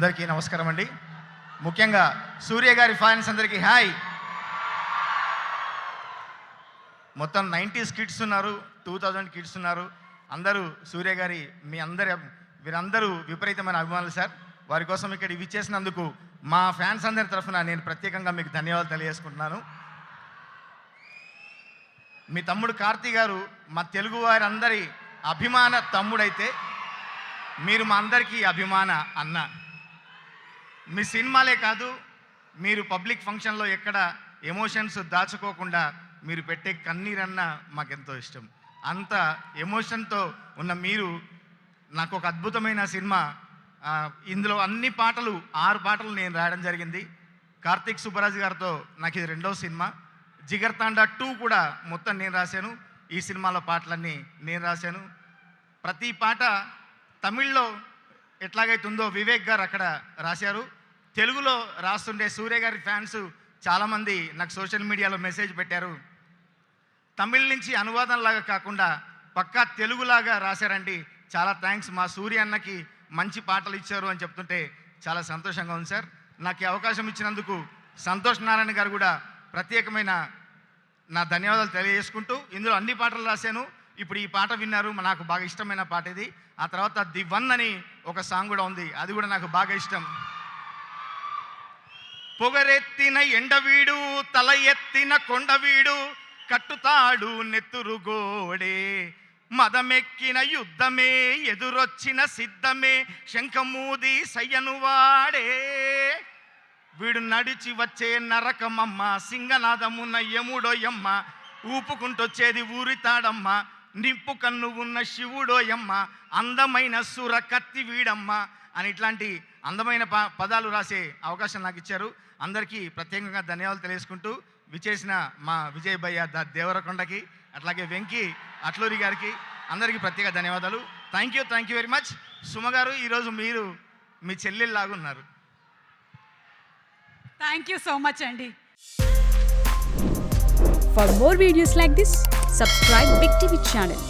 అందరికీ నమస్కారం అండి. ముఖ్యంగా సూర్య గారి ఫ్యాన్స్ అందరికీ హాయ్. మొత్తం 90s కిడ్స్ ఉన్నారు, 2000 కిడ్స్ ఉన్నారు. అందరూ సూర్య గారి వీరందరూ విపరీతమైన అభిమానులు సార్. వారి కోసం ఇక్కడ ఇవి చేసినందుకు మా ఫ్యాన్స్ అందరి తరఫున నేను ప్రత్యేకంగా మీకు ధన్యవాదాలు తెలియజేసుకుంటున్నాను. మీ తమ్ముడు కార్తీ గారు మా తెలుగు వారందరి అభిమాన తమ్ముడైతే మీరు మా అందరికీ అభిమాన అన్న. మీ సినిమాలే కాదు, మీరు పబ్లిక్ ఫంక్షన్లో ఎక్కడ ఎమోషన్స్ దాచుకోకుండా మీరు పెట్టే కన్నీరన్న మాకెంతో ఇష్టం. అంత ఎమోషన్తో ఉన్న మీరు నాకు ఒక అద్భుతమైన సినిమా, ఇందులో అన్ని పాటలు 6 పాటలు నేను రాయడం జరిగింది. కార్తీక్ సుబ్బరాజు గారితో నాకు ఇది 2వ సినిమా. జిగర్తాండా 2 కూడా మొత్తం నేను రాశాను. ఈ సినిమాలో పాటలన్నీ నేను రాశాను. ప్రతి పాట తమిళ్లో ఎట్లాగైతుందో వివేక్ గారు అక్కడ రాశారు. తెలుగులో రాస్తుండే సూర్య గారి ఫ్యాన్స్ చాలామంది నాకు సోషల్ మీడియాలో మెసేజ్ పెట్టారు, తమిళ్ నుంచి అనువాదంలాగా కాకుండా పక్కా తెలుగులాగా రాశారండి, చాలా థ్యాంక్స్, మా సూర్య అన్నకి మంచి పాటలు ఇచ్చారు అని చెప్తుంటే చాలా సంతోషంగా ఉంది సార్. నాకు ఈ అవకాశం ఇచ్చినందుకు సంతోష్ నారాయణ గారు కూడా ప్రత్యేకమైన నా ధన్యవాదాలు తెలియజేసుకుంటూ, ఇందులో అన్ని పాటలు రాశాను. ఇప్పుడు ఈ పాట విన్నారు, నాకు బాగా ఇష్టమైన పాట ఇది. ఆ తర్వాత ది వన్ అని ఒక సాంగ్ కూడా ఉంది, అది కూడా నాకు బాగా ఇష్టం. పొగరెత్తిన ఎండవీడు, తల ఎత్తిన కొండవీడు, కట్టుతాడు నెత్తురు గోడే, మదమెక్కిన యుద్ధమే, ఎదురొచ్చిన సిద్ధమే, శంఖమూది సయ్యను వాడే, వీడు నడిచి వచ్చే నరకమమ్మ, సింగనాదమున్న యముడోయమ్మ, ఊపుకుంటొచ్చేది ఊరితాడమ్మ, నిప్పు కన్ను ఉన్న శివుడోయమ్మ, అందమైన సుర కత్తి వీడమ్మ అని ఇట్లాంటి అందమైన పదాలు రాసే అవకాశం నాకు ఇచ్చారు. అందరికీ ప్రత్యేకంగా ధన్యవాదాలు తెలియజేసుకుంటూ, విచేసిన మా విజయ్ భయ్య దేవరకొండకి, అట్లాగే వెంకీ అట్లూరి గారికి అందరికీ ప్రత్యేక ధన్యవాదాలు. Thank you very much. Suma గారు, ఈరోజు మీరు మీ చెల్లెల్లాగా ఉన్నారు. Thank you so much, Andy. For more videos like this, subscribe Big TV channel.